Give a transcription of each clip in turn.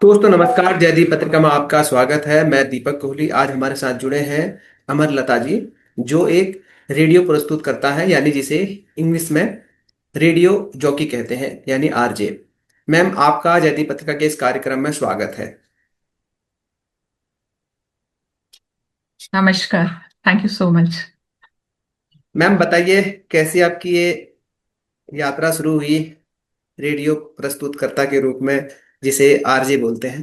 दोस्तों नमस्कार। जयदीप पत्रिका में आपका स्वागत है। मैं दीपक कोहली। आज हमारे साथ जुड़े हैं अमर लता जी, जो एक रेडियो प्रस्तुत करता है, यानी जिसे इंग्लिश में रेडियो जॉकी कहते हैं, यानी आरजे। मैम, आपका जयदीप पत्रिका के इस कार्यक्रम में स्वागत है। नमस्कार। Thank you so much. Ma'am बताइए, कैसी आपकी ये यात्रा शुरू हुई रेडियो प्रस्तुतकर्ता के रूप में, जिसे आरजे बोलते हैं।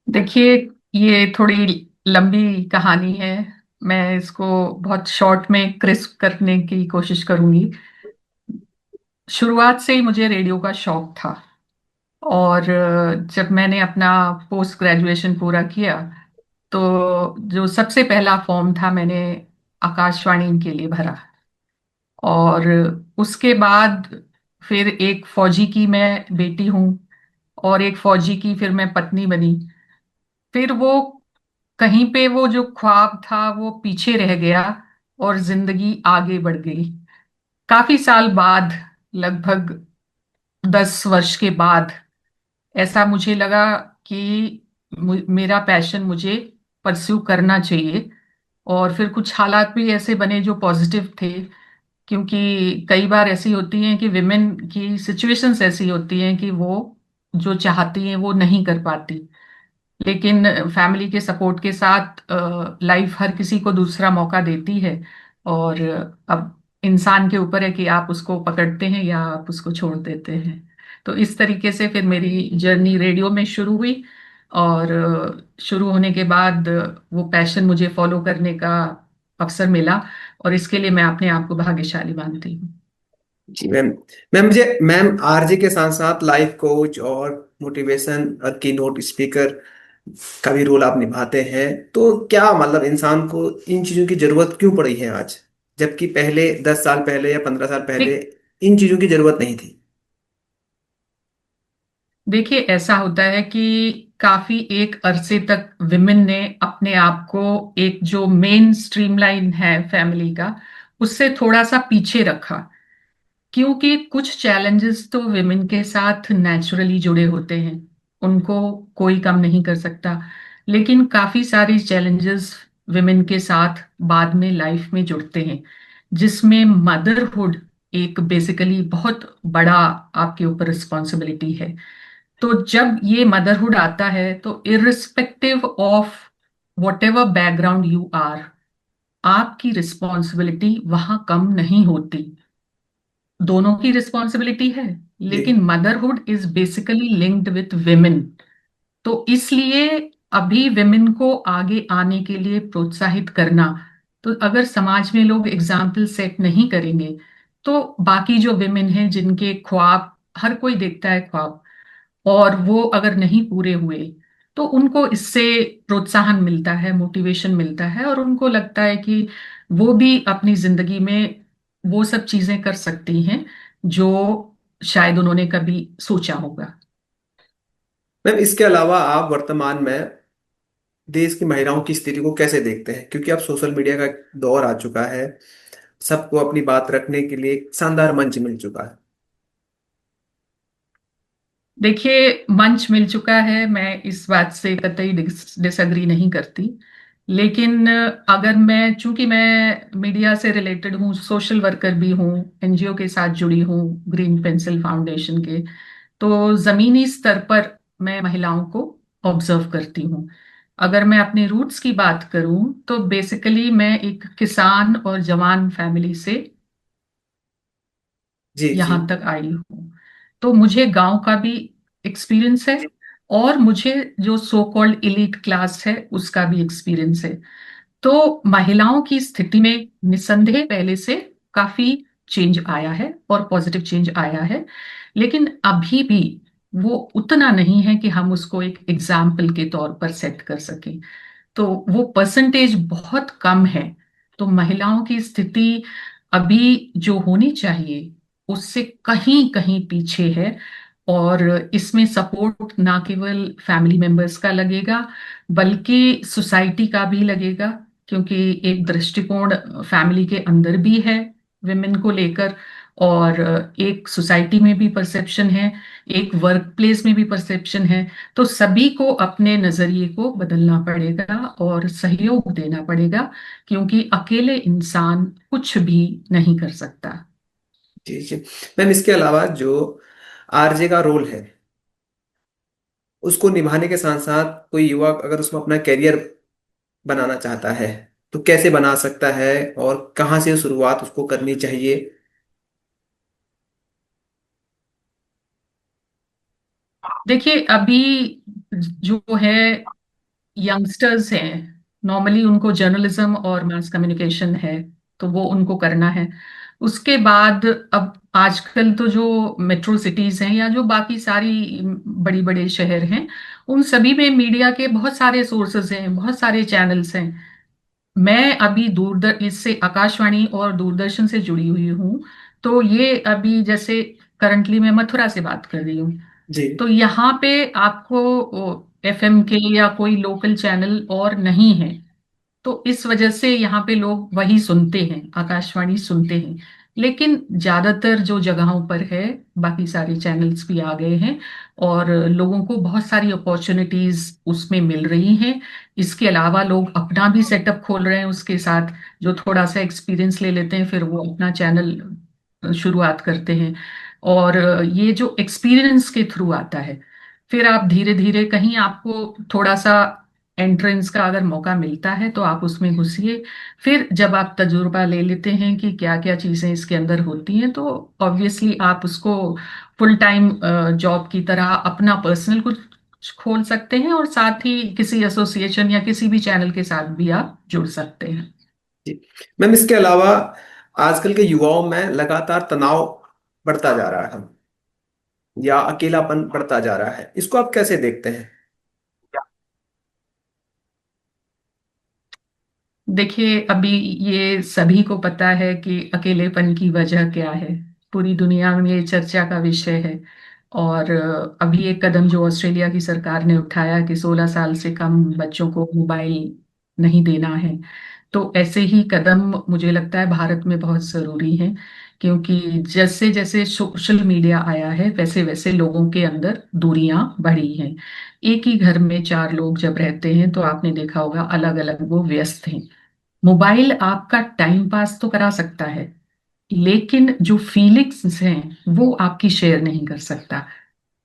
देखिए, ये थोड़ी लंबी कहानी है। मैं इसको बहुत शॉर्ट में क्रिस्प करने की कोशिश करूंगी। शुरुआत से ही मुझे रेडियो का शौक था। और जब मैंने अपना पोस्ट ग्रेजुएशन पूरा किया तो जो सबसे पहला फॉर्म था मैंने आकाशवाणी के लिए भरा। और उसके बाद फिर एक फौजी की मैं बेटी हूँ, और एक फौजी की फिर मैं पत्नी बनी। फिर वो कहीं पे वो जो ख्वाब था वो पीछे रह गया और जिंदगी आगे बढ़ गई। काफी साल बाद, लगभग 10 वर्ष के बाद, ऐसा मुझे लगा कि मेरा पैशन मुझे परस्यू करना चाहिए। और फिर कुछ हालात भी ऐसे बने जो पॉजिटिव थे, क्योंकि कई बार ऐसी होती हैं कि विमेन की सिचुएशंस ऐसी होती हैं कि वो जो चाहती हैं वो नहीं कर पाती। लेकिन फैमिली के सपोर्ट के साथ लाइफ हर किसी को दूसरा मौका देती है। और अब इंसान के ऊपर है कि आप उसको पकड़ते हैं या आप उसको छोड़ देते हैं। तो इस तरीके से फिर मेरी जर्नी रेडियो में शुरू हुई। और शुरू होने के बाद वो पैशन मुझे फॉलो करने का अवसर मिला। और इसके लिए मैं अपने आप को भाग्यशाली मानती हूँ। जी मैम। मैम आरजे के साथ साथ लाइफ कोच और मोटिवेशन और की नोट स्पीकर का भी रोल आप निभाते हैं। तो क्या मतलब इंसान को इन चीजों की जरूरत क्यों पड़ी है आज, जबकि पहले 10 साल पहले या 15 साल पहले इन चीजों की जरूरत नहीं थी। देखिए, ऐसा होता है कि काफी एक अरसे तक विमेन ने अपने आप को एक जो मेन स्ट्रीमलाइन है फैमिली का, उससे थोड़ा सा पीछे रखा। क्योंकि कुछ चैलेंजेस तो विमेन के साथ नेचुरली जुड़े होते हैं, उनको कोई कम नहीं कर सकता। लेकिन काफी सारी चैलेंजेस विमेन के साथ बाद में लाइफ में जुड़ते हैं, जिसमें मदरहुड एक बेसिकली बहुत बड़ा आपके ऊपर रिस्पॉन्सिबिलिटी है। तो जब ये मदरहुड आता है तो irrespective of whatever background you are, आपकी रिस्पॉन्सिबिलिटी वहां कम नहीं होती। दोनों की रिस्पॉन्सिबिलिटी है। जी। लेकिन motherhood is basically linked with women. तो इसलिए अभी विमेन को आगे आने के लिए प्रोत्साहित करना, तो अगर समाज में लोग एग्जाम्पल सेट नहीं करेंगे तो बाकी जो विमेन हैं जिनके ख्वाब, हर कोई देखता है ख्वाब, और वो अगर नहीं पूरे हुए तो उनको इससे प्रोत्साहन मिलता है, मोटिवेशन मिलता है, और उनको लगता है कि वो भी अपनी जिंदगी में वो सब चीजें कर सकती हैं जो शायद उन्होंने कभी सोचा होगा। मैम, इसके अलावा आप वर्तमान में देश की महिलाओं की स्थिति को कैसे देखते हैं, क्योंकि अब सोशल मीडिया का दौर आ चुका है। सबको अपनी बात रखने के लिए एक शानदार मंच मिल चुका है। देखिए, मंच मिल चुका है, मैं इस बात से कतई डिसएग्री नहीं करती। लेकिन अगर मैं, चूंकि मैं मीडिया से रिलेटेड हूँ, सोशल वर्कर भी हूँ, एनजीओ के साथ जुड़ी हूँ, ग्रीन पेंसिल फाउंडेशन के, तो जमीनी स्तर पर मैं महिलाओं को ऑब्जर्व करती हूँ। अगर मैं अपने रूट्स की बात करूं तो बेसिकली मैं एक किसान और जवान फैमिली से जी जी। यहाँ तक आई हूँ। तो मुझे गांव का भी एक्सपीरियंस है, और मुझे जो सो कॉल्ड इलीट क्लास है उसका भी एक्सपीरियंस है। तो महिलाओं की स्थिति में निस्संदेह पहले से काफी चेंज आया है, और पॉजिटिव चेंज आया है। लेकिन अभी भी वो उतना नहीं है कि हम उसको एक एग्जाम्पल के तौर पर सेट कर सकें। तो वो परसेंटेज बहुत कम है। तो महिलाओं की स्थिति अभी जो होनी चाहिए उससे कहीं कहीं पीछे है। और इसमें सपोर्ट ना केवल फैमिली मेंबर्स का लगेगा, बल्कि सोसाइटी का भी लगेगा। क्योंकि एक दृष्टिकोण फैमिली के अंदर भी है विमेन को लेकर, और एक सोसाइटी में भी परसेप्शन है, एक वर्क प्लेस में भी परसेप्शन है। तो सभी को अपने नजरिए को बदलना पड़ेगा और सहयोग देना पड़ेगा, क्योंकि अकेले इंसान कुछ भी नहीं कर सकता। जी जी। मैम, इसके अलावा जो आरजे का रोल है उसको निभाने के साथ साथ कोई युवा अगर उसमें अपना करियर बनाना चाहता है तो कैसे बना सकता है और कहाँ से शुरुआत उसको करनी चाहिए? देखिए, अभी जो है यंगस्टर्स हैं, नॉर्मली उनको जर्नलिज्म और मास कम्युनिकेशन है, तो वो उनको करना है। उसके बाद अब आजकल तो जो मेट्रो सिटीज हैं या जो बाकी सारी बड़ी बड़े शहर हैं, उन सभी में मीडिया के बहुत सारे सोर्सेज हैं, बहुत सारे चैनल्स हैं। मैं अभी दूरदर्शन इससे आकाशवाणी और दूरदर्शन से जुड़ी हुई हूँ। तो ये अभी जैसे करंटली मैं मथुरा से बात कर रही हूँ, जी तो यहाँ पे आपको एफएम के या कोई लोकल चैनल और नहीं है। तो इस वजह से यहाँ पे लोग वही सुनते हैं, आकाशवाणी सुनते हैं। लेकिन ज्यादातर जो जगहों पर है, बाकी सारे चैनल्स भी आ गए हैं और लोगों को बहुत सारी अपॉर्चुनिटीज उसमें मिल रही हैं। इसके अलावा लोग अपना भी सेटअप खोल रहे हैं उसके साथ, जो थोड़ा सा एक्सपीरियंस ले लेते हैं फिर वो अपना चैनल शुरुआत करते हैं। और ये जो एक्सपीरियंस के थ्रू आता है, फिर आप धीरे धीरे कहीं आपको थोड़ा सा एंट्रेंस का अगर मौका मिलता है तो आप उसमें घुसिए। फिर जब आप तजुर्बा ले लेते हैं कि क्या क्या चीजें इसके अंदर होती हैं, तो ऑब्वियसली आप उसको फुल टाइम जॉब की तरह अपना पर्सनल कुछ खोल सकते हैं, और साथ ही किसी एसोसिएशन या किसी भी चैनल के साथ भी आप जुड़ सकते हैं। जी। मैम, इसके अलावा आजकल के युवाओं में लगातार तनाव बढ़ता जा रहा है या अकेलापन बढ़ता जा रहा है, इसको आप कैसे देखते हैं? देखिए, अभी ये सभी को पता है कि अकेलेपन की वजह क्या है, पूरी दुनिया में ये चर्चा का विषय है। और अभी एक कदम जो ऑस्ट्रेलिया की सरकार ने उठाया कि 16 साल से कम बच्चों को मोबाइल नहीं देना है, तो ऐसे ही कदम मुझे लगता है भारत में बहुत जरूरी है। क्योंकि जैसे जैसे सोशल मीडिया आया है, वैसे वैसे लोगों के अंदर दूरियां बढ़ी हैं। एक ही घर में चार लोग जब रहते हैं तो आपने देखा होगा अलग अलग वो व्यस्त हैं। मोबाइल आपका टाइम पास तो करा सकता है, लेकिन जो फीलिंग्स हैं वो आपकी शेयर नहीं कर सकता।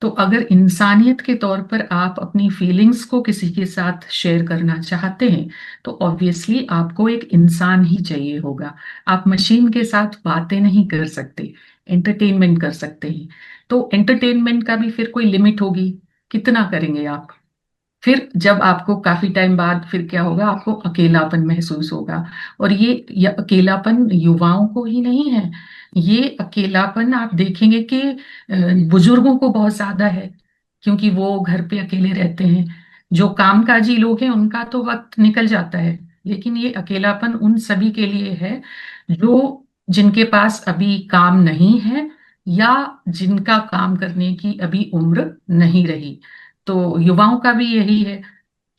तो अगर इंसानियत के तौर पर आप अपनी फीलिंग्स को किसी के साथ शेयर करना चाहते हैं, तो ऑब्वियसली आपको एक इंसान ही चाहिए होगा। आप मशीन के साथ बातें नहीं कर सकते, एंटरटेनमेंट कर सकते हैं। तो एंटरटेनमेंट का भी फिर कोई लिमिट होगी, कितना करेंगे आप। फिर जब आपको काफी टाइम बाद फिर क्या होगा, आपको अकेलापन महसूस होगा। और ये अकेलापन युवाओं को ही नहीं है, ये अकेलापन आप देखेंगे कि बुजुर्गों को बहुत ज्यादा है, क्योंकि वो घर पे अकेले रहते हैं। जो कामकाजी लोग हैं उनका तो वक्त निकल जाता है, लेकिन ये अकेलापन उन सभी के लिए है जो जिनके पास अभी काम नहीं है, या जिनका काम करने की अभी उम्र नहीं रही। तो युवाओं का भी यही है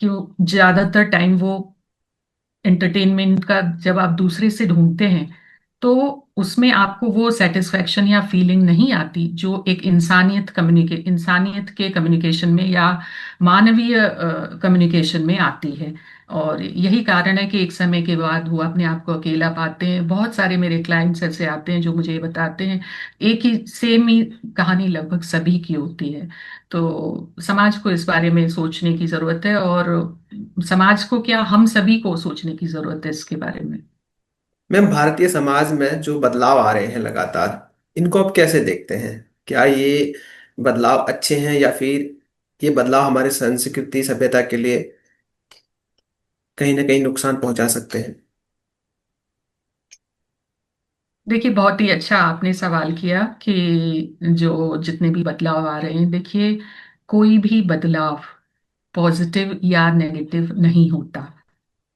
कि ज्यादातर टाइम वो एंटरटेनमेंट का जब आप दूसरे से ढूंढते हैं, तो उसमें आपको वो सेटिस्फेक्शन या फीलिंग नहीं आती जो एक इंसानियत के कम्युनिकेशन में या मानवीय कम्युनिकेशन में आती है। और यही कारण है कि एक समय के बाद वो अपने आप को अकेला पाते हैं। बहुत सारे मेरे क्लाइंट्स ऐसे आते हैं जो मुझे बताते हैं, एक ही सेम ही कहानी लगभग सभी की होती है। तो समाज को इस बारे में सोचने की जरूरत है, और समाज को क्या, हम सभी को सोचने की जरूरत है इसके बारे में। मैम, भारतीय समाज में जो बदलाव आ रहे हैं लगातार, इनको आप कैसे देखते हैं? क्या ये बदलाव अच्छे हैं या फिर ये बदलाव हमारे संस्कृति सभ्यता के लिए कहीं ना कहीं नुकसान पहुंचा सकते हैं? देखिए, बहुत ही अच्छा आपने सवाल किया कि जो जितने भी बदलाव आ रहे हैं, देखिए कोई भी बदलाव पॉजिटिव या नेगेटिव नहीं होता।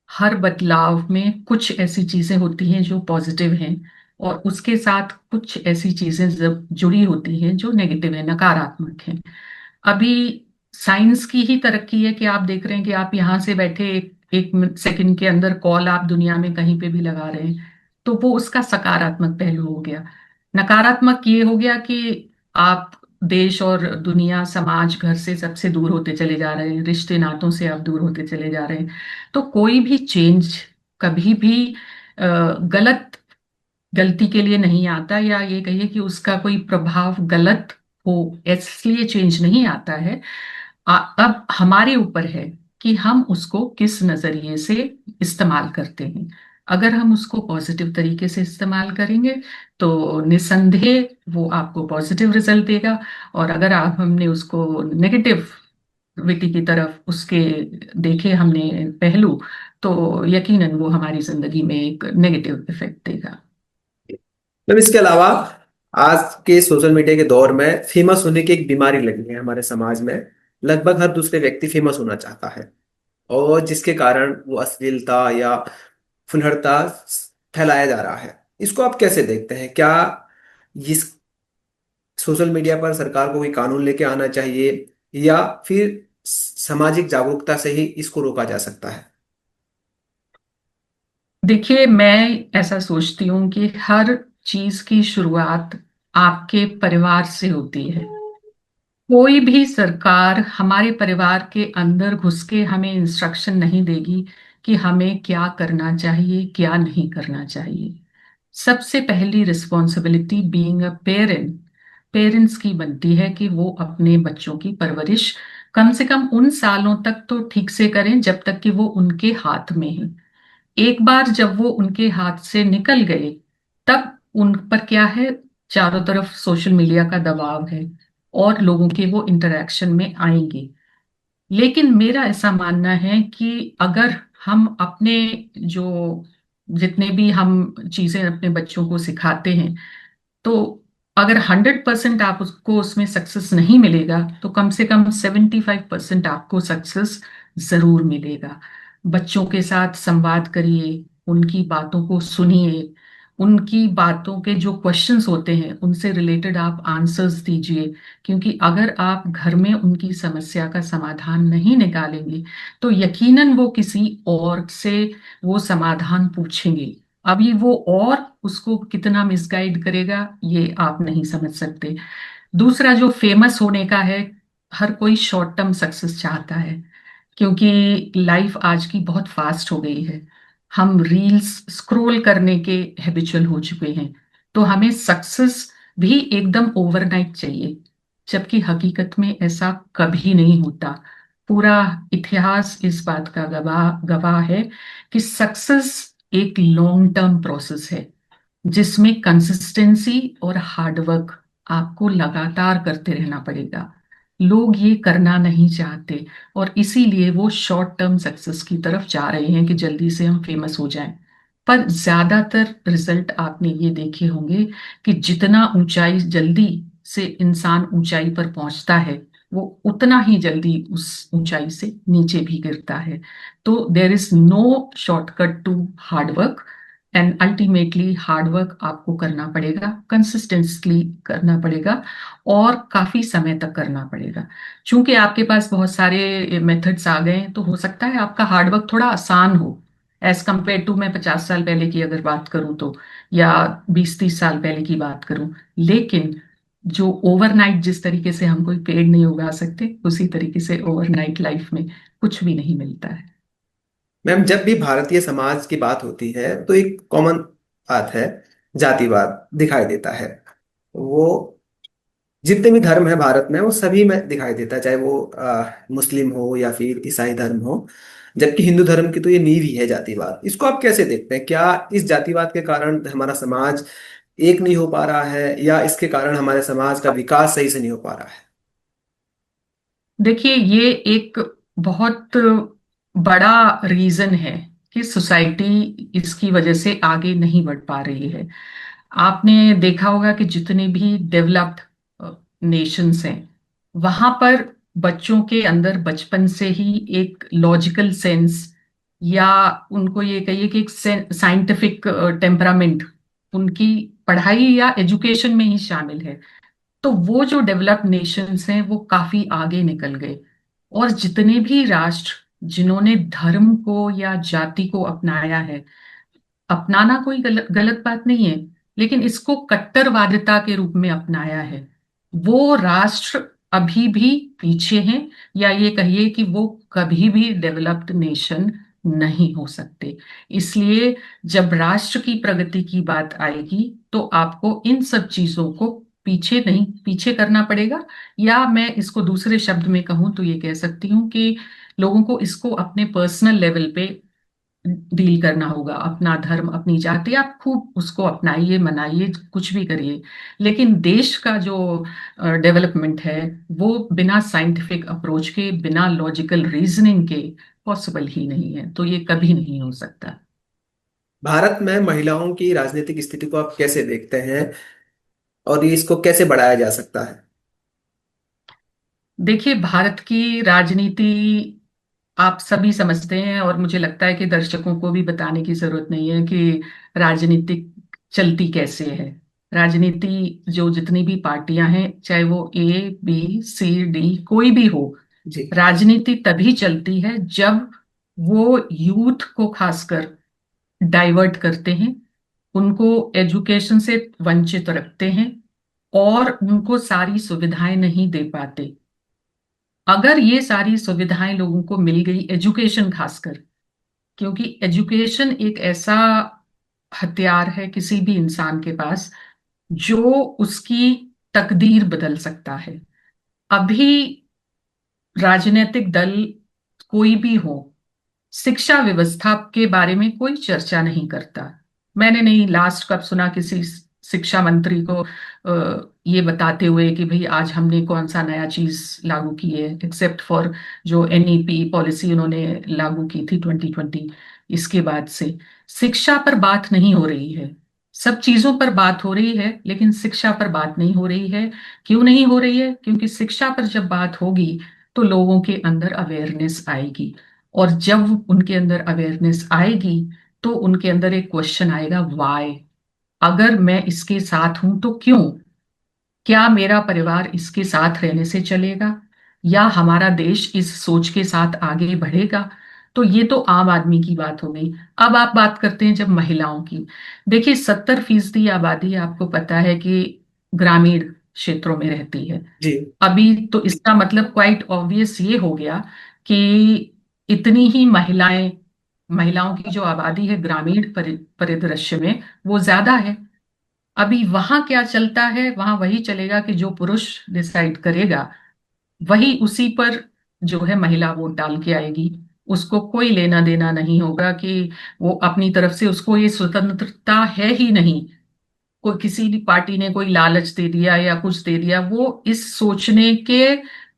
हर बदलाव में कुछ ऐसी चीजें होती हैं जो पॉजिटिव हैं, और उसके साथ कुछ ऐसी चीजें जब जुड़ी होती हैं जो नेगेटिव है, नकारात्मक हैं। अभी साइंस की ही तरक्की है कि आप देख रहे हैं कि आप यहाँ से बैठे एक सेकंड के अंदर कॉल आप दुनिया में कहीं पे भी लगा रहे हैं, तो वो उसका सकारात्मक पहलू हो गया। नकारात्मक ये हो गया कि आप देश और दुनिया, समाज, घर से सबसे दूर होते चले जा रहे हैं, रिश्ते नातों से आप दूर होते चले जा रहे हैं। तो कोई भी चेंज कभी भी गलत गलती के लिए नहीं आता, या ये कहिए कि उसका कोई प्रभाव गलत हो इसलिए चेंज नहीं आता है। अब हमारे ऊपर है कि हम उसको किस नजरिए से इस्तेमाल करते हैं। अगर हम उसको पॉजिटिव तरीके से इस्तेमाल करेंगे तो निसंदेह वो आपको पॉजिटिव रिजल्ट देगा। और अगर आप हमने उसको नेगेटिव विटी की तरफ उसके देखे हमने पहलू, तो यकीनन वो हमारी जिंदगी में एक नेगेटिव इफेक्ट देगा। मैम इसके अलावा आज के सोशल मीडिया के दौर में फेमस होने की एक बीमारी लगी है हमारे समाज में। लगभग हर दूसरे व्यक्ति फेमस होना चाहता है, और जिसके कारण वो अश्लीलता या फुलहड़ता फैलाया जा रहा है। इसको आप कैसे देखते हैं? क्या इस सोशल मीडिया पर सरकार को कोई कानून लेके आना चाहिए, या फिर सामाजिक जागरूकता से ही इसको रोका जा सकता है? देखिए, मैं ऐसा सोचती हूँ कि हर चीज की शुरुआत आपके परिवार से होती है। कोई भी सरकार हमारे परिवार के अंदर घुस के हमें इंस्ट्रक्शन नहीं देगी कि हमें क्या करना चाहिए, क्या नहीं करना चाहिए। सबसे पहली responsibility being a parent, parents की बनती है कि वो अपने बच्चों की परवरिश कम से कम उन सालों तक तो ठीक से करें जब तक कि वो उनके हाथ में है। एक बार जब वो उनके हाथ से निकल गए, तब उन पर क्या है, चारों तरफ सोशल मीडिया का दबाव है और लोगों के वो इंटरेक्शन में आएंगे। लेकिन मेरा ऐसा मानना है कि अगर हम अपने जो जितने भी हम चीजें अपने बच्चों को सिखाते हैं, तो अगर 100% आप उसको उसमें सक्सेस नहीं मिलेगा तो कम से कम 75% आपको सक्सेस जरूर मिलेगा। बच्चों के साथ संवाद करिए, उनकी बातों को सुनिए, उनकी बातों के जो क्वेश्चंस होते हैं उनसे रिलेटेड आप आंसर्स दीजिए। क्योंकि अगर आप घर में उनकी समस्या का समाधान नहीं निकालेंगे तो यकीनन वो किसी और से वो समाधान पूछेंगे। अभी वो और उसको कितना मिसगाइड करेगा ये आप नहीं समझ सकते। दूसरा, जो फेमस होने का है, हर कोई शॉर्ट टर्म सक्सेस चाहता है, क्योंकि लाइफ आज की बहुत फास्ट हो गई है। हम रील्स स्क्रॉल करने के हैबिचुअल हो चुके हैं। तो हमें सक्सेस भी एकदम ओवरनाइट चाहिए, जबकि हकीकत में ऐसा कभी नहीं होता। पूरा इतिहास इस बात का गवाह गवाह है कि सक्सेस एक लॉन्ग टर्म प्रोसेस है, जिसमें कंसिस्टेंसी और हार्डवर्क आपको लगातार करते रहना पड़ेगा। लोग ये करना नहीं चाहते और इसीलिए वो शॉर्ट टर्म सक्सेस की तरफ जा रहे हैं कि जल्दी से हम फेमस हो जाएं। पर ज्यादातर रिजल्ट आपने ये देखे होंगे कि जितना ऊंचाई जल्दी से इंसान ऊंचाई पर पहुंचता है, वो उतना ही जल्दी उस ऊंचाई से नीचे भी गिरता है। तो there is no shortcut to hard work, and ultimately hard work आपको करना पड़ेगा, कंसिस्टेंटली करना पड़ेगा और काफी समय तक करना पड़ेगा। चूंकि आपके पास बहुत सारे मेथड्स आ गए हैं, तो हो सकता है आपका हार्डवर्क थोड़ा आसान हो एज कंपेयर टू, मैं 50 साल पहले की अगर बात करूं तो, या 20-30 साल पहले की बात करूं। लेकिन जो ओवरनाइट जिस तरीके से हम कोई पेड़ नहीं उगा सकते, उसी तरीके से ओवरनाइट लाइफ में कुछ भी नहीं मिलता है। मैम जब भी भारतीय समाज की बात होती है तो एक कॉमन बात है, जातिवाद दिखाई देता है। वो जितने भी धर्म है भारत में वो सभी में दिखाई देता है, चाहे वो मुस्लिम हो या फिर ईसाई धर्म हो। जबकि हिंदू धर्म की तो ये नींव ही है जातिवाद। इसको आप कैसे देखते हैं? क्या इस जातिवाद के कारण हमारा समाज एक नहीं हो पा रहा है, या इसके कारण हमारे समाज का विकास सही से नहीं हो पा रहा है? देखिए, ये एक बहुत बड़ा रीजन है कि सोसाइटी इसकी वजह से आगे नहीं बढ़ पा रही है। आपने देखा होगा कि जितने भी डेवलप्ड नेशंस हैं, वहां पर बच्चों के अंदर बचपन से ही एक लॉजिकल सेंस, या उनको ये कहिए कि एक साइंटिफिक टेम्परामेंट उनकी पढ़ाई या एजुकेशन में ही शामिल है। तो वो जो डेवलप्ड नेशंस हैं वो काफी आगे निकल गए। और जितने भी राष्ट्र जिन्होंने धर्म को या जाति को अपनाया है, अपनाना कोई गलत बात नहीं है, लेकिन इसको कट्टरवादिता के रूप में अपनाया है। वो राष्ट्र अभी भी पीछे हैं, या ये कहिए कि वो कभी भी डेवलप्ड नेशन नहीं हो सकते। इसलिए जब राष्ट्र की प्रगति की बात आएगी तो आपको इन सब चीजों को पीछे करना पड़ेगा। या मैं इसको दूसरे शब्द में कहूं तो ये कह सकती हूँ कि लोगों को इसको अपने पर्सनल लेवल पे डील करना होगा। अपना धर्म, अपनी जाति आप खूब उसको अपनाइए, मनाइए, कुछ भी करिए, लेकिन देश का जो डेवलपमेंट है वो बिना साइंटिफिक अप्रोच के, बिना लॉजिकल रीजनिंग के पॉसिबल ही नहीं है। तो ये कभी नहीं हो सकता। भारत में महिलाओं की राजनीतिक स्थिति को आप कैसे देखते हैं, और ये इसको कैसे बढ़ाया जा सकता है? देखिए, भारत की राजनीति आप सभी समझते हैं, और मुझे लगता है कि दर्शकों को भी बताने की जरूरत नहीं है कि राजनीतिक चलती कैसे है। राजनीति, जो जितनी भी पार्टियां हैं, चाहे वो A B C D कोई भी हो, जी। राजनीति तभी चलती है जब वो यूथ को खासकर डाइवर्ट करते हैं, उनको एजुकेशन से वंचित रखते हैं, और उनको सारी सुविधाएं नहीं दे पाते। अगर ये सारी सुविधाएं लोगों को मिल गई, एजुकेशन खासकर, क्योंकि एजुकेशन एक ऐसा हथियार है किसी भी इंसान के पास जो उसकी तकदीर बदल सकता है। अभी राजनीतिक दल कोई भी हो, शिक्षा व्यवस्था के बारे में कोई चर्चा नहीं करता। मैंने नहीं लास्ट कब सुना किसी शिक्षा मंत्री को ये बताते हुए कि भाई आज हमने कौन सा नया चीज लागू की है, एक्सेप्ट फॉर जो NEP पॉलिसी उन्होंने लागू की थी 2020। इसके बाद से शिक्षा पर बात नहीं हो रही है। सब चीजों पर बात हो रही है, लेकिन शिक्षा पर बात नहीं हो रही है। क्यों नहीं हो रही है? क्योंकि शिक्षा पर जब बात होगी तो लोगों के अंदर अवेयरनेस आएगी, और जब उनके अंदर अवेयरनेस आएगी तो उनके अंदर एक क्वेश्चन आएगा, वाई। अगर मैं इसके साथ हूं तो क्यों? क्या मेरा परिवार इसके साथ रहने से चलेगा, या हमारा देश इस सोच के साथ आगे बढ़ेगा? तो ये तो आम आदमी की बात हो गई। अब आप बात करते हैं जब महिलाओं की। देखिए, 70% आबादी आपको पता है कि ग्रामीण क्षेत्रों में रहती है। जी। अभी तो इसका मतलब क्वाइट ऑब्वियस ये हो गया कि इतनी ही महिलाओं की जो आबादी है ग्रामीण परिदृश्य में, वो ज्यादा है। अभी वहां क्या चलता है? वहां वही चलेगा कि जो पुरुष डिसाइड करेगा, वही उसी पर जो है महिला वोट डाल के आएगी। उसको कोई लेना देना नहीं होगा कि वो अपनी तरफ से, उसको ये स्वतंत्रता है ही नहीं। कोई किसी भी पार्टी ने कोई लालच दे दिया या कुछ दे दिया, वो इस सोचने के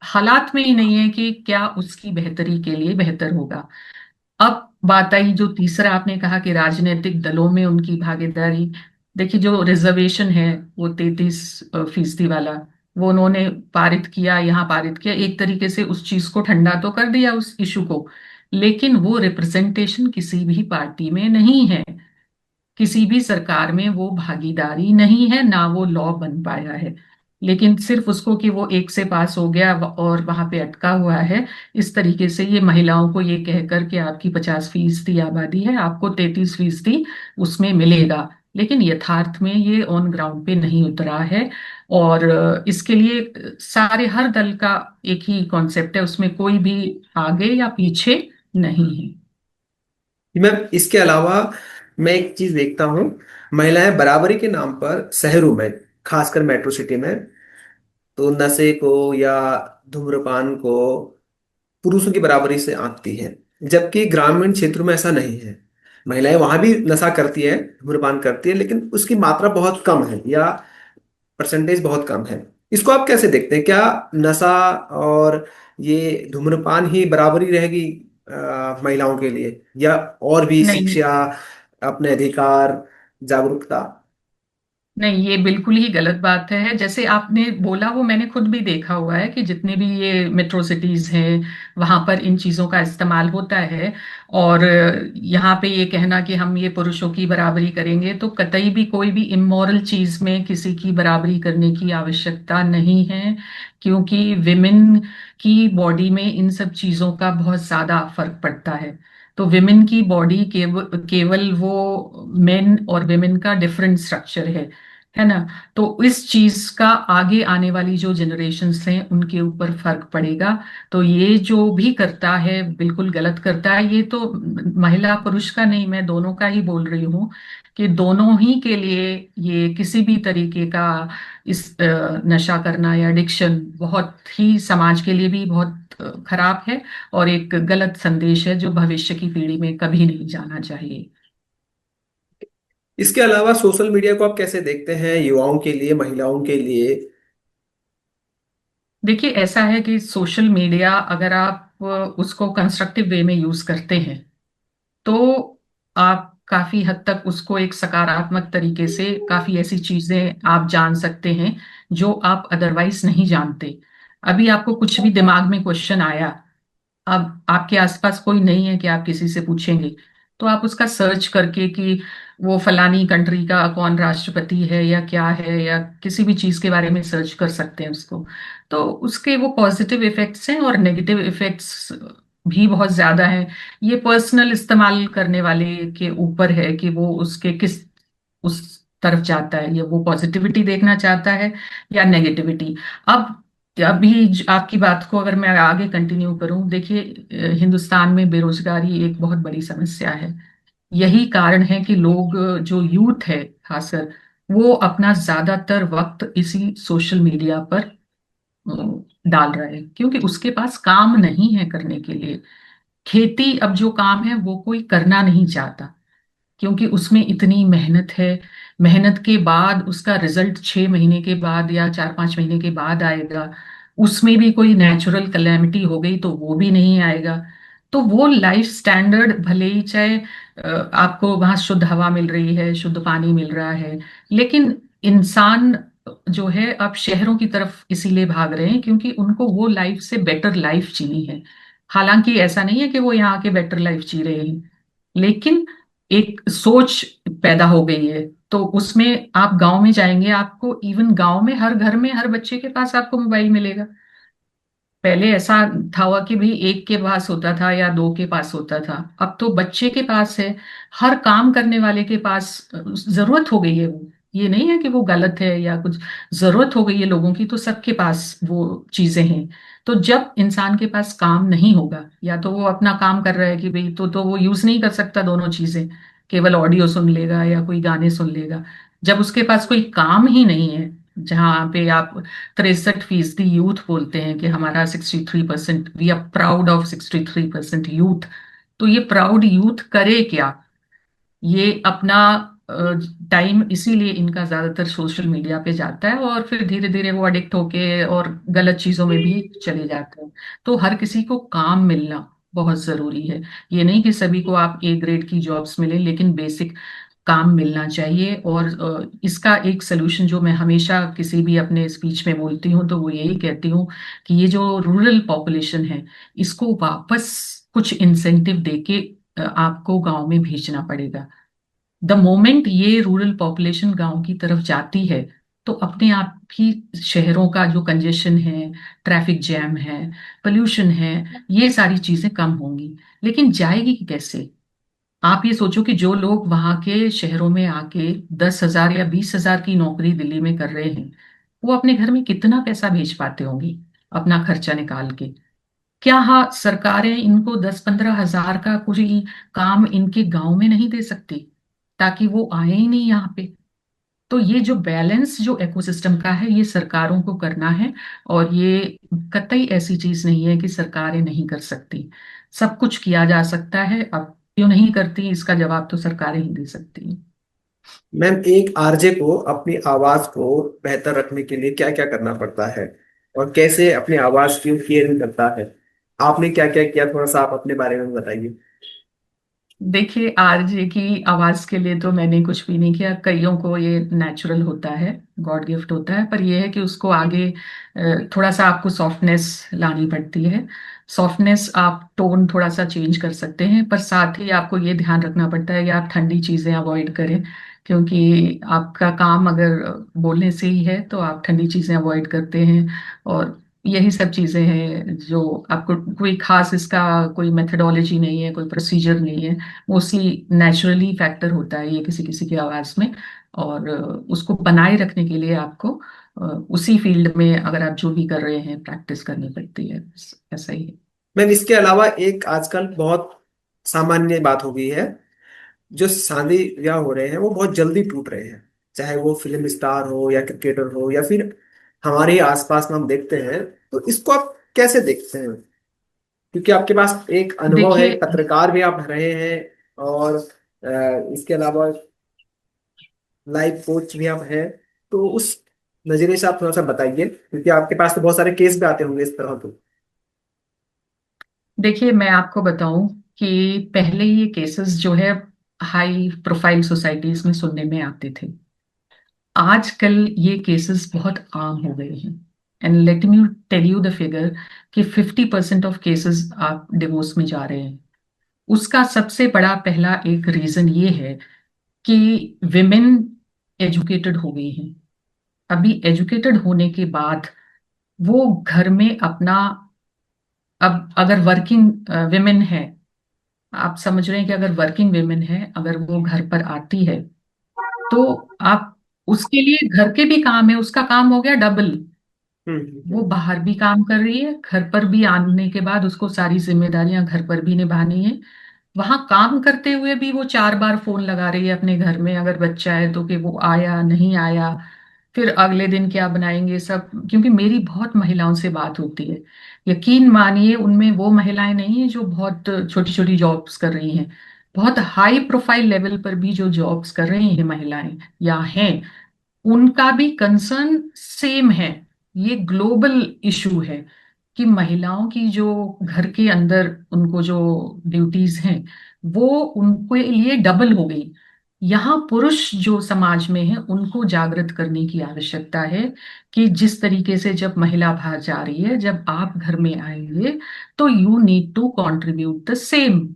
हालात में ही नहीं है कि क्या उसकी बेहतरी के लिए बेहतर होगा। अब बात आई जो तीसरा आपने कहा कि राजनीतिक दलों में उनकी भागीदारी। देखिए, जो रिजर्वेशन है वो 33% वाला, वो उन्होंने पारित किया, यहाँ पारित किया, एक तरीके से उस चीज को ठंडा तो कर दिया, उस इशू को। लेकिन वो रिप्रेजेंटेशन किसी भी पार्टी में नहीं है, किसी भी सरकार में वो भागीदारी नहीं है, ना वो लॉ बन पाया है। लेकिन सिर्फ उसको कि वो एक से पास हो गया और वहां पे अटका हुआ है, इस तरीके से ये महिलाओं को ये कहकर कि आपकी 50% आबादी है, आपको 33% उसमें मिलेगा। लेकिन यथार्थ में ये ऑन ग्राउंड पे नहीं उतरा है। और इसके लिए सारे हर दल का एक ही कॉन्सेप्ट है, उसमें कोई भी आगे या पीछे नहीं है। मैम, इसके अलावा मैं एक चीज देखता हूँ, महिलाएं बराबरी के नाम पर शहरों में, खासकर मेट्रो सिटी में, तो नशे को या धूम्रपान को पुरुषों की बराबरी से आंकती है, जबकि ग्रामीण क्षेत्रों में ऐसा नहीं है। महिलाएं वहां भी नशा करती है, धूम्रपान करती है, लेकिन उसकी मात्रा बहुत कम है, या परसेंटेज बहुत कम है। इसको आप कैसे देखते हैं? क्या नशा और ये धूम्रपान ही बराबरी रहेगी महिलाओं के लिए, या और भी नहीं, शिक्षा, अपने अधिकार, जागरूकता? नहीं, ये बिल्कुल ही गलत बात है। जैसे आपने बोला, वो मैंने खुद भी देखा हुआ है कि जितने भी ये मेट्रो सिटीज हैं वहां पर इन चीजों का इस्तेमाल होता है। और यहाँ पे ये कहना कि हम ये पुरुषों की बराबरी करेंगे, तो कतई भी कोई भी इमोरल चीज में किसी की बराबरी करने की आवश्यकता नहीं है। क्योंकि विमेन की बॉडी में इन सब चीजों का बहुत ज्यादा फर्क पड़ता है। तो विमेन की बॉडी केवल केवल वो मेन और विमेन का डिफरेंट स्ट्रक्चर है ना। तो इस चीज का आगे आने वाली जो जनरेशन्स हैं उनके ऊपर फर्क पड़ेगा। तो ये जो भी करता है बिल्कुल गलत करता है। ये तो महिला पुरुष का नहीं, मैं दोनों का ही बोल रही हूँ कि दोनों ही के लिए ये किसी भी तरीके का इस नशा करना या एडिक्शन बहुत ही समाज के लिए भी बहुत खराब है, और एक गलत संदेश है जो भविष्य की पीढ़ी में कभी नहीं जाना चाहिए। इसके अलावा सोशल मीडिया को आप कैसे देखते हैं युवाओं के लिए, महिलाओं के लिए? देखिए, ऐसा है कि सोशल मीडिया अगर आप उसको कंस्ट्रक्टिव वे में यूज करते हैं तो आप काफी हद तक उसको एक सकारात्मक तरीके से काफी ऐसी चीजें आप जान सकते हैं जो आप अदरवाइज नहीं जानते। अभी आपको कुछ भी दिमाग में क्वेश्चन आया, अब आपके आसपास कोई नहीं है कि आप किसी से पूछेंगे, तो आप उसका सर्च करके कि वो फलानी कंट्री का कौन राष्ट्रपति है या क्या है, या किसी भी चीज के बारे में सर्च कर सकते हैं उसको। तो उसके वो पॉजिटिव इफेक्ट्स हैं और नेगेटिव इफेक्ट्स भी बहुत ज्यादा हैं। ये पर्सनल इस्तेमाल करने वाले के ऊपर है कि वो उसके किस उस तरफ जाता है, या वो पॉजिटिविटी देखना चाहता है या नेगेटिविटी। अब अभी आपकी बात को अगर मैं आगे कंटिन्यू करूं, देखिए हिंदुस्तान में बेरोजगारी एक बहुत बड़ी समस्या है। यही कारण है कि लोग जो यूथ है खासकर, वो अपना ज्यादातर वक्त इसी सोशल मीडिया पर डाल रहा है, क्योंकि उसके पास काम नहीं है करने के लिए। खेती अब जो काम है वो कोई करना नहीं चाहता, क्योंकि उसमें इतनी मेहनत है। मेहनत के बाद उसका रिजल्ट 6 महीने के बाद या 4-5 महीने के बाद आएगा। उसमें भी कोई नेचुरल कैलेमिटी हो गई तो वो भी नहीं आएगा। तो वो लाइफ स्टैंडर्ड भले ही चाहे आपको वहां शुद्ध हवा मिल रही है, शुद्ध पानी मिल रहा है, लेकिन इंसान जो है अब शहरों की तरफ इसीलिए भाग रहे हैं क्योंकि उनको वो लाइफ से बेटर लाइफ जीनी है। हालांकि ऐसा नहीं है कि वो यहाँ के बेटर लाइफ जी रहे हैं, लेकिन एक सोच पैदा हो गई है। तो उसमें आप गांव में जाएंगे, आपको इवन गांव में हर घर में हर बच्चे के पास आपको मोबाइल मिलेगा। पहले ऐसा था हुआ कि भाई एक के पास होता था या दो के पास होता था, अब तो बच्चे के पास है, हर काम करने वाले के पास। जरूरत हो गई है वो, ये नहीं है कि वो गलत है या कुछ, जरूरत हो गई है लोगों की, तो सबके पास वो चीजें हैं। तो जब इंसान के पास काम नहीं होगा, या तो वो अपना काम कर रहा है कि भाई तो वो यूज नहीं कर सकता दोनों चीजें, केवल ऑडियो सुन लेगा या कोई गाने सुन लेगा। जब उसके पास कोई काम ही नहीं है, जहाँ पे आप 63% यूथ बोलते हैं कि हमारा 63%, we are proud of 63% youth. तो ये प्राउड यूथ करे क्या? ये अपना टाइम इसीलिए इनका ज्यादातर सोशल मीडिया पे जाता है, और फिर धीरे धीरे वो अडिक्ट होके और गलत चीजों में भी चले जाते हैं। तो हर किसी को काम मिलना बहुत जरूरी है। ये नहीं कि सभी को आप ए ग्रेड की जॉब्स मिले, लेकिन बेसिक काम मिलना चाहिए। और इसका एक सोल्यूशन जो मैं हमेशा किसी भी अपने स्पीच में बोलती हूँ तो वो यही कहती हूँ कि ये जो रूरल पॉपुलेशन है, इसको वापस कुछ इंसेंटिव देके आपको गांव में भेजना पड़ेगा। द मोमेंट ये रूरल पॉपुलेशन गांव की तरफ जाती है, तो अपने आप ही शहरों का जो कंजेशन है, ट्रैफिक जैम है, पोल्यूशन है, ये सारी चीजें कम होंगी। लेकिन जाएगी कैसे? आप ये सोचो कि जो लोग वहां के शहरों में आके 10,000 या 20,000 की नौकरी दिल्ली में कर रहे हैं, वो अपने घर में कितना पैसा भेज पाते होंगे अपना खर्चा निकाल के? क्या हाँ सरकारें इनको 10-15 हजार का कोई काम इनके गांव में नहीं दे सकती, ताकि वो आए ही नहीं यहाँ पे? तो ये जो बैलेंस जो इकोसिस्टम का है, ये सरकारों को करना है। और ये कतई ऐसी चीज नहीं है कि सरकारें नहीं कर सकती, सब कुछ किया जा सकता है। अब क्यों नहीं करती, इसका जवाब तो सरकारें ही दे सकती हैं। मैम, एक आरजे को अपनी आवाज को बेहतर रखने के लिए क्या क्या करना पड़ता है, और कैसे अपनी आवाज की केयरिंग करता है? आपने क्या क्या किया, थोड़ा सा आप अपने बारे में बताइए। देखिए, आरजे की आवाज के लिए तो मैंने कुछ भी नहीं किया। कईयों को ये नेचुरल होता है, गॉड गिफ्ट होता है, पर यह है कि उसको आगे थोड़ा सा आपको सॉफ्टनेस लानी पड़ती है। सॉफ्टनेस, आप टोन थोड़ा सा चेंज कर सकते हैं, पर साथ ही आपको ये ध्यान रखना पड़ता है कि आप ठंडी चीजें अवॉइड करें, क्योंकि आपका काम अगर बोलने से ही है तो आप ठंडी चीजें अवॉइड करते हैं। और यही सब चीजें हैं जो आपको, कोई खास इसका कोई मेथडोलॉजी नहीं है, कोई प्रोसीजर नहीं है। मोस्टली नेचुरली फैक्टर होता है ये किसी किसी की आवाज में। और उसको बनाए रखने के लिए आपको उसी फील्ड में अगर आप जो भी कर रहे हैं प्रैक्टिस करनी पड़ती है, ऐसा ही है। मैम इसके अलावा एक आजकल बहुत सामान्य बात हो गई है, जो शादी ब्याह हो रहे हैं वो बहुत जल्दी टूट रहे हैं, चाहे वो फिल्म स्टार हो या क्रिकेटर हो या फिर हमारे ही आसपास में हम देखते हैं। तो इसको आप कैसे देखते हैं? क्योंकि आपके पास एक अनुभव है, देखिए पत्रकार भी आप रहे हैं, और इसके अलावा लाइफ कोच भी आप हैं। तो उस नजरिए से आप थोड़ा सा बताइए, क्योंकि आपके पास तो बहुत सारे केस भी आते होंगे इस तरह के। देखिए मैं आपको बताऊं कि पहले ये केसेस जो है हाई प्रोफाइल सोसाइटीज में सुनने में आते थे। आजकल ये केसेस बहुत आम हो गए हैं। And let me tell you the figure कि 50% ऑफ केसेस आप डिवोर्स में जा रहे हैं। उसका सबसे बड़ा पहला एक रीजन ये है कि विमेन एजुकेटेड हो गई हैं। अभी एजुकेटेड होने के बाद वो घर में अपना, अब अगर वर्किंग विमेन है, आप समझ रहे हैं कि अगर वर्किंग विमेन है, अगर वो घर पर आती है तो आप, उसके लिए घर के भी काम है, उसका काम हो गया डबल। हम्म वो हम्म बाहर भी काम कर रही है, घर पर भी आने के बाद उसको सारी जिम्मेदारियां घर पर भी निभानी है। वहां काम करते हुए भी वो 4 बार फोन लगा रही है अपने घर में, अगर बच्चा है तो, कि वो आया नहीं आया, फिर अगले दिन क्या बनाएंगे सब। क्योंकि मेरी बहुत महिलाओं से बात होती है, यकीन मानिए उनमें वो महिलाएं नहीं है जो बहुत छोटी छोटी जॉब्स कर रही हैं। बहुत हाई प्रोफाइल लेवल पर भी जो जॉब्स कर रही हैं महिलाएं या हैं, उनका भी कंसर्न सेम है। ये ग्लोबल इशू है कि महिलाओं की जो घर के अंदर उनको जो ड्यूटीज हैं वो उनके लिए डबल हो गई। यहाँ पुरुष जो समाज में है उनको जागृत करने की आवश्यकता है कि जिस तरीके से जब महिला बाहर जा रही है, जब आप घर में आएंगे तो you need to contribute the same.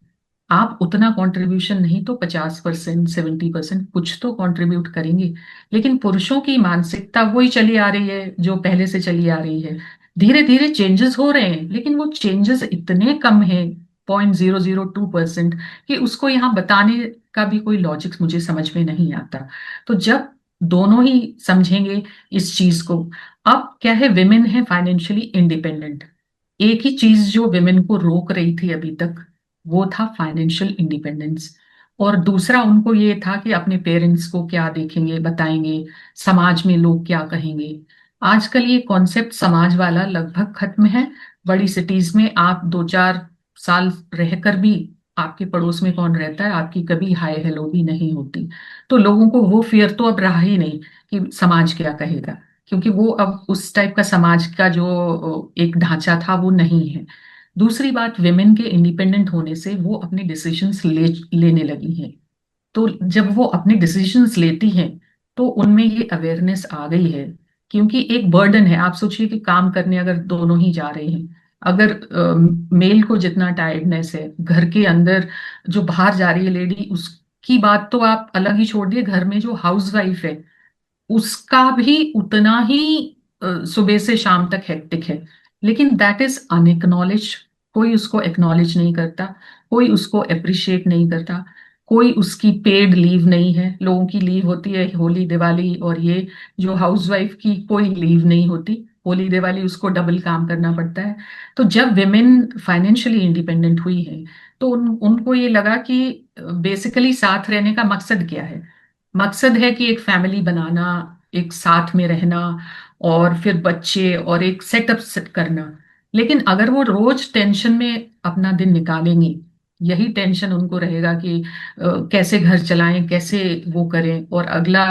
आप उतना कंट्रीब्यूशन नहीं तो 50%, 70% कुछ तो कंट्रीब्यूट करेंगे। लेकिन पुरुषों की मानसिकता वही चली आ रही है जो पहले से चली आ रही है। धीरे धीरे चेंजेस हो रहे हैं लेकिन वो चेंजेस इतने कम हैं, 0.002%, कि उसको यहाँ बताने का भी कोई लॉजिक मुझे समझ में नहीं आता। तो जब दोनों ही समझेंगे इस चीज को, अब क्या है, विमेन है फाइनेंशियली इंडिपेंडेंट। एक ही चीज जो विमेन को रोक रही थी अभी तक, वो था फाइनेंशियल इंडिपेंडेंस। और दूसरा उनको ये था कि अपने पेरेंट्स को क्या देखेंगे बताएंगे, समाज में लोग क्या कहेंगे। आजकल ये कॉन्सेप्ट समाज वाला लगभग खत्म है। बड़ी सिटीज में आप 2-4 साल रहकर भी आपके पड़ोस में कौन रहता है, आपकी कभी हाय हेलो भी नहीं होती। तो लोगों को वो फियर तो अब रहा ही नहीं कि समाज क्या कहेगा, क्योंकि वो अब उस टाइप का समाज का जो एक ढांचा था वो नहीं है। दूसरी बात, विमेन के इंडिपेंडेंट होने से वो अपने डिसीजंस लेने लगी हैं। तो जब वो अपने डिसीजंस लेती हैं तो उनमें ये अवेयरनेस आ गई है। क्योंकि एक बर्डन है, आप सोचिए कि काम करने अगर दोनों ही जा रहे हैं, अगर मेल को जितना टायर्डनेस है घर के अंदर, जो बाहर जा रही है लेडी उसकी बात तो आप अलग ही छोड़ दिए, घर में जो हाउस वाइफ है उसका भी उतना ही सुबह से शाम तक हेक्टिक है। लेकिन दैट इज अनएक्नॉलेज। कोई उसको एक्नॉलेज नहीं करता, कोई उसको अप्रिशिएट नहीं करता। कोई उसकी पेड लीव नहीं है, लोगों की लीव होती है होली दिवाली और ये, जो हाउसवाइफ की कोई लीव नहीं होती। होली दिवाली उसको डबल काम करना पड़ता है। तो जब विमेन फाइनेंशियली इंडिपेंडेंट हुई है तो उनको ये लगा कि बेसिकली साथ रहने का मकसद क्या है। मकसद है कि एक फैमिली बनाना, एक साथ में रहना, और फिर बच्चे और एक सेटअप सेट करना। लेकिन अगर वो रोज टेंशन में अपना दिन निकालेंगी, यही टेंशन उनको रहेगा कि कैसे घर चलाएं, कैसे वो करें, और अगला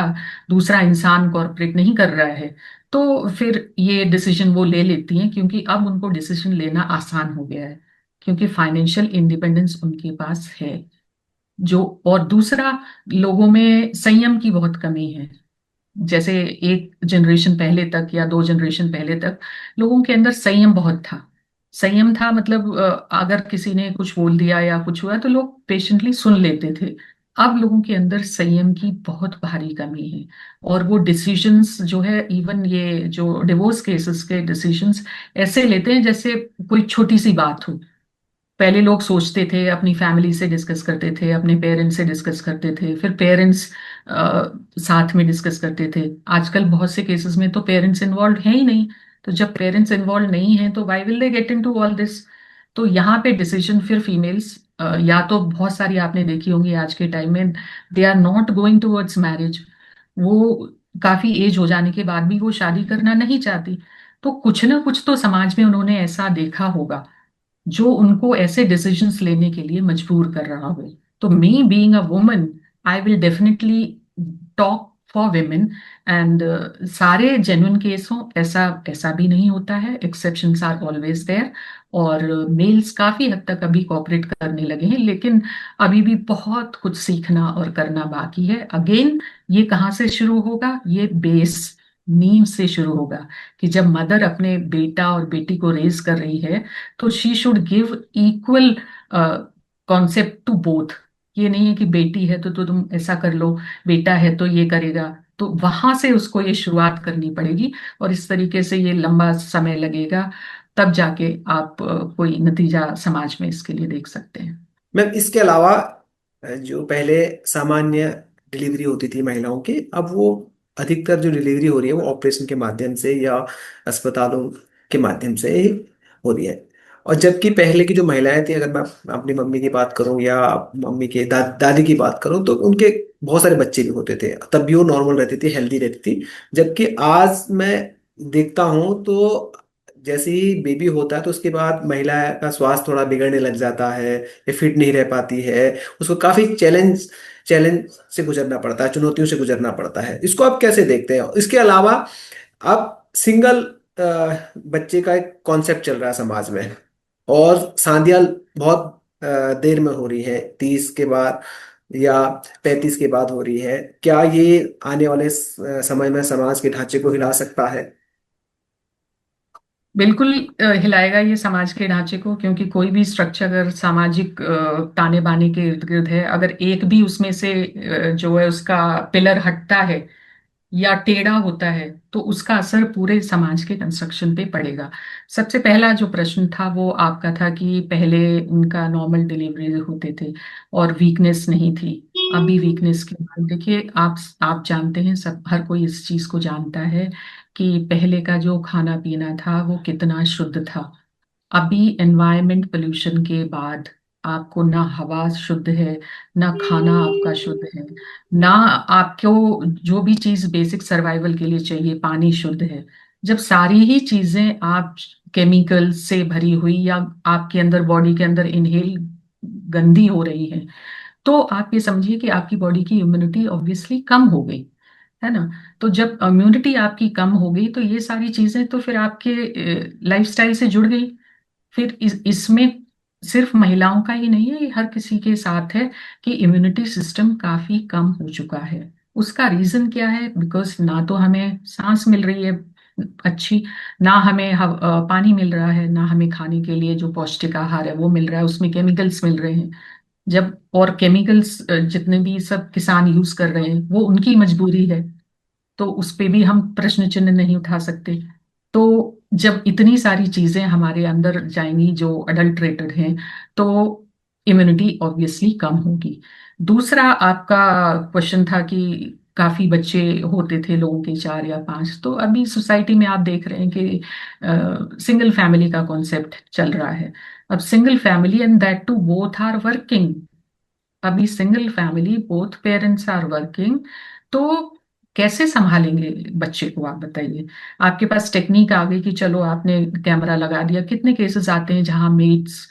दूसरा इंसान कॉर्पोरेट नहीं कर रहा है, तो फिर ये डिसीजन वो ले लेती हैं, क्योंकि अब उनको डिसीजन लेना आसान हो गया है, क्योंकि फाइनेंशियल इंडिपेंडेंस उनके पास है। जो, और दूसरा, लोगों में संयम की बहुत कमी है। जैसे एक जनरेशन पहले तक या 2 जनरेशन पहले तक लोगों के अंदर संयम बहुत था। संयम था मतलब अगर किसी ने कुछ बोल दिया या कुछ हुआ तो लोग पेशेंटली सुन लेते थे। अब लोगों के अंदर संयम की बहुत भारी कमी है। और वो डिसीजंस जो है, इवन ये जो डिवोर्स केसेस के डिसीजंस ऐसे लेते हैं जैसे कोई छोटी सी बात हो। पहले लोग सोचते थे, अपनी फैमिली से डिस्कस करते थे, अपने पेरेंट्स से डिस्कस करते थे, फिर पेरेंट्स साथ में डिस्कस करते थे। आजकल बहुत से केसेस में तो पेरेंट्स इन्वॉल्व हैं ही नहीं। तो जब पेरेंट्स इन्वॉल्व नहीं हैं तो why will they get into all this. तो यहाँ पे डिसीजन फिर फीमेल्स, या तो बहुत सारी आपने देखी होंगी आज के टाइम में, they are not going towards marriage. वो काफी एज हो जाने के बाद भी वो शादी करना नहीं चाहती। तो कुछ ना कुछ तो समाज में उन्होंने ऐसा देखा होगा जो उनको ऐसे डिसीजंस लेने के लिए मजबूर कर रहा हो। तो me being a woman, I will definitely talk for women। And सारे जेन्युइन केस हों, ऐसा ऐसा भी नहीं होता है, एक्सेप्शंस आर ऑलवेज देयर। और मेल्स काफी हद तक अभी कॉपरेट करने लगे हैं, लेकिन अभी भी बहुत कुछ सीखना और करना बाकी है। अगेन, ये कहाँ से शुरू होगा? ये बेस, नींव से शुरू होगा। कि जब मदर अपने बेटा और बेटी को रेज कर रही है, तो she should give equal concept to both. ये नहीं है कि बेटी है तो तुम ऐसा कर लो, बेटा है तो ये करेगा। तो वहां से उसको ये शुरुआत करनी पड़ेगी। और इस तरीके से ये लंबा समय लगेगा, तब जाके आप कोई नतीजा समाज में इसके लिए देख सकते हैं। मैम इसके अलावा जो पहले सामान्य डिलीवरी होती थी महिलाओं की, अब वो अधिकतर जो डिलीवरी हो रही है वो ऑपरेशन के माध्यम से या अस्पतालों के माध्यम से ही हो रही है। और जबकि पहले की जो महिलाएं थी, अगर मैं अपनी मम्मी की बात करूं या मम्मी के दादी की बात करूं, तो उनके बहुत सारे बच्चे भी होते थे, तब भी वो नॉर्मल रहती थी, हेल्दी रहती थी। जबकि आज मैं देखता हूं तो जैसे ही बेबी होता है तो उसके बाद महिला का स्वास्थ्य थोड़ा बिगड़ने लग जाता है, ये फिट नहीं रह पाती है। उसको काफी चैलेंज चैलेंज से गुजरना पड़ता है, चुनौतियों से गुजरना पड़ता है। इसको आप कैसे देखते हैं? इसके अलावा अब सिंगल बच्चे का एक कॉन्सेप्ट चल रहा है समाज में, और शादियां बहुत देर में हो रही है, 30 के बाद या 35 के बाद हो रही है। क्या ये आने वाले समय में समाज के ढांचे को हिला सकता है? बिल्कुल हिलाएगा ये समाज के ढांचे को, क्योंकि कोई भी स्ट्रक्चर अगर सामाजिक ताने बाने के इर्द गिर्द है, अगर एक भी उसमें से जो है उसका पिलर हटता है या टेढ़ा होता है, तो उसका असर पूरे समाज के कंस्ट्रक्शन पे पड़ेगा। सबसे पहला जो प्रश्न था वो आपका था कि पहले उनका नॉर्मल डिलीवरी होते थे और वीकनेस नहीं थी। अभी वीकनेस के बाद देखिए, आप जानते हैं, सब हर कोई इस चीज को जानता है कि पहले का जो खाना पीना था वो कितना शुद्ध था। अभी एनवायरमेंट पोल्यूशन के बाद आपको ना हवा शुद्ध है, ना खाना आपका शुद्ध है, ना आपको जो भी चीज बेसिक सर्वाइवल के लिए चाहिए, पानी शुद्ध है। जब सारी ही चीजें आप केमिकल से भरी हुई या आपके अंदर, बॉडी के अंदर इनहेल गंदी हो रही है, तो आप ये समझिए कि आपकी बॉडी की इम्यूनिटी ऑब्वियसली कम हो गई, है ना। तो जब इम्यूनिटी आपकी कम हो गई तो ये सारी चीजें तो फिर आपके लाइफस्टाइल से जुड़ गई। फिर इसमें सिर्फ महिलाओं का ही नहीं है, ये हर किसी के साथ है कि इम्यूनिटी सिस्टम काफी कम हो चुका है। उसका रीजन क्या है? बिकॉज ना तो हमें सांस मिल रही है अच्छी, ना हमें पानी मिल रहा है, ना हमें खाने के लिए जो पौष्टिक आहार है वो मिल रहा है, उसमें केमिकल्स मिल रहे हैं। जब और केमिकल्स जितने भी सब किसान यूज कर रहे हैं वो उनकी मजबूरी है, तो उस पे भी हम प्रश्न चिन्ह नहीं उठा सकते। तो जब इतनी सारी चीजें हमारे अंदर जाएंगी जो अडल्ट्रेटेड हैं, तो इम्यूनिटी ऑब्वियसली कम होगी। दूसरा आपका क्वेश्चन था कि काफी बच्चे होते थे लोगों के, 4 या 5। तो अभी सोसाइटी में आप देख रहे हैं कि सिंगल फैमिली का कॉन्सेप्ट चल रहा है। अब single family, and that too both are working. अभी single family, both parents are working. तो कैसे संभालेंगे बच्चे को, आप बताइए। आपके पास टेक्निक आ गई कि चलो आपने कैमरा लगा दिया। कितने केसेस आते हैं जहां मेड्स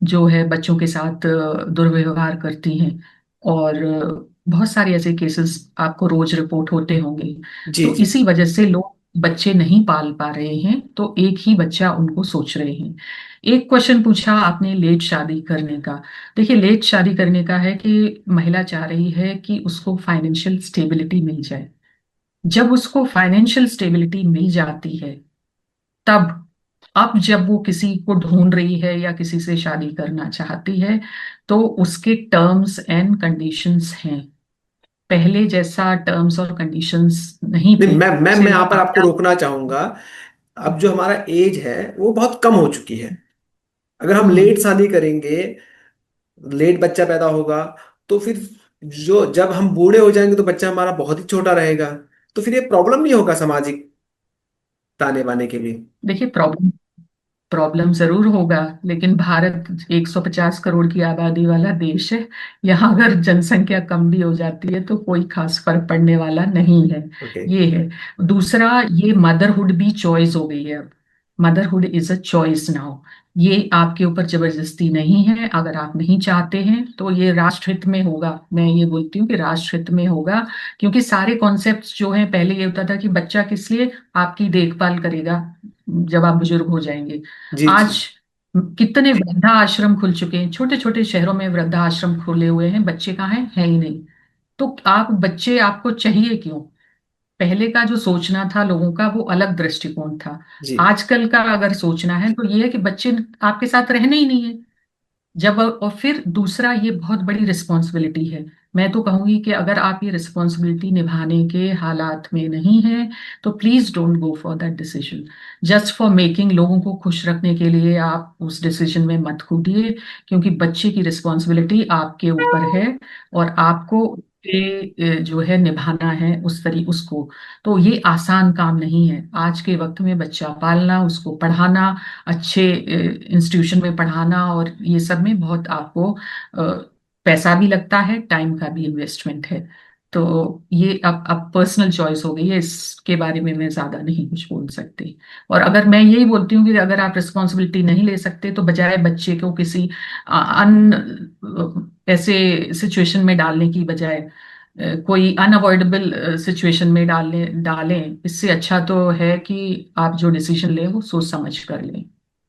जो है बच्चों के साथ दुर्व्यवहार करती हैं। और बहुत सारे ऐसे केसेस आपको रोज रिपोर्ट होते होंगे। जी तो जी। इसी वजह से लोग बच्चे नहीं पाल पा रहे हैं, तो एक ही बच्चा उनको सोच रहे हैं। एक क्वेश्चन पूछा आपने लेट शादी करने का। देखिए, लेट शादी करने का है कि महिला चाह रही है कि उसको फाइनेंशियल स्टेबिलिटी मिल जाए। जब उसको फाइनेंशियल स्टेबिलिटी मिल जाती है, तब अब जब वो किसी को ढूंढ रही है या किसी से शादी करना चाहती है, तो उसके टर्म्स एंड कंडीशंस हैं। पहले जैसा टर्म्स और कंडीशंस नहीं नहीं, थे। मैम मैं यहाँ सिर्फ पर आपको आया। रोकना चाहूंगा। अब जो हमारा एज है वो बहुत कम हो चुकी है। अगर हम हम्म। लेट शादी करेंगे, लेट बच्चा पैदा होगा, तो फिर जो जब हम बूढ़े हो जाएंगे तो बच्चा हमारा बहुत ही छोटा रहेगा। तो फिर ये प्रॉब्लम नहीं होगा सामाजिक ताने बाने के लिए? देखिए, प्रॉब्लम प्रॉब्लम जरूर होगा, लेकिन भारत 150 करोड़ की आबादी वाला देश है। यहाँ अगर जनसंख्या कम भी हो जाती है तो कोई खास फर्क पड़ने वाला नहीं है। ओके। ये है। दूसरा, ये मदरहुड भी चॉइस हो गई है अब। Motherhood is a choice now. ये आपके ऊपर जबरदस्ती नहीं है। अगर आप नहीं चाहते हैं तो ये राष्ट्र हित में होगा। मैं ये बोलती हूँ कि राष्ट्र हित में होगा। क्योंकि सारे कॉन्सेप्ट्स जो हैं, पहले ये होता था कि बच्चा किस लिए आपकी देखभाल करेगा जब आप बुजुर्ग हो जाएंगे। जी जी। आज कितने वृद्धा आश्रम खुल चुके हैं, छोटे छोटे शहरों में वृद्धा आश्रम खुले हुए हैं। बच्चे कहाँ हैं? है ही नहीं। तो आप बच्चे आपको चाहिए क्यों? पहले का जो सोचना था लोगों का, वो अलग दृष्टिकोण था। जी आजकल का अगर सोचना है तो ये है कि बच्चे आपके साथ रहने ही नहीं है। जब और फिर दूसरा, ये बहुत बड़ी रिस्पॉन्सिबिलिटी है। मैं तो कहूंगी कि अगर आप ये रिस्पॉन्सिबिलिटी निभाने के हालात में नहीं हैं, तो please don't go for that decision. Just for making, लोगों को खुश रखने के लिए आप उस डिसीजन में मत कूदिए। क्योंकि बच्चे की रिस्पॉन्सिबिलिटी आपके ऊपर है, और आपको जो है निभाना है उस तरी उसको। तो ये आसान काम नहीं है आज के वक्त में, बच्चा पालना, उसको पढ़ाना, अच्छे इंस्टीट्यूशन में पढ़ाना, और ये सब में बहुत आपको पैसा भी लगता है, टाइम का भी इन्वेस्टमेंट है। तो ये अब पर्सनल चॉइस हो गई है, इसके बारे में मैं ज्यादा नहीं कुछ बोल सकती। और अगर मैं यही बोलती हूँ कि अगर आप रिस्पॉन्सिबिलिटी नहीं ले सकते, तो बजाय बच्चे को किसी ऐसे सिचुएशन में डालने की बजाय कोई अनअवॉइडेबल सिचुएशन में डालने डालें। इससे अच्छा तो है कि आप जो डिसीजन लें वो सोच समझ कर लें।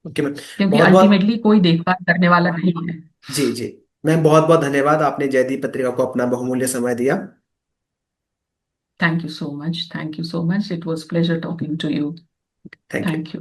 Okay ma'am. क्योंकि बहुत बहुत अल्टीमेटली कोई देखभाल करने वाला नहीं है। जी जी मैम, बहुत बहुत धन्यवाद, आपने जयदीप पत्रिका को अपना बहुमूल्य समय दिया। Thank you so much, thank you so much, it was pleasure talking to you. Thank you. Thank you.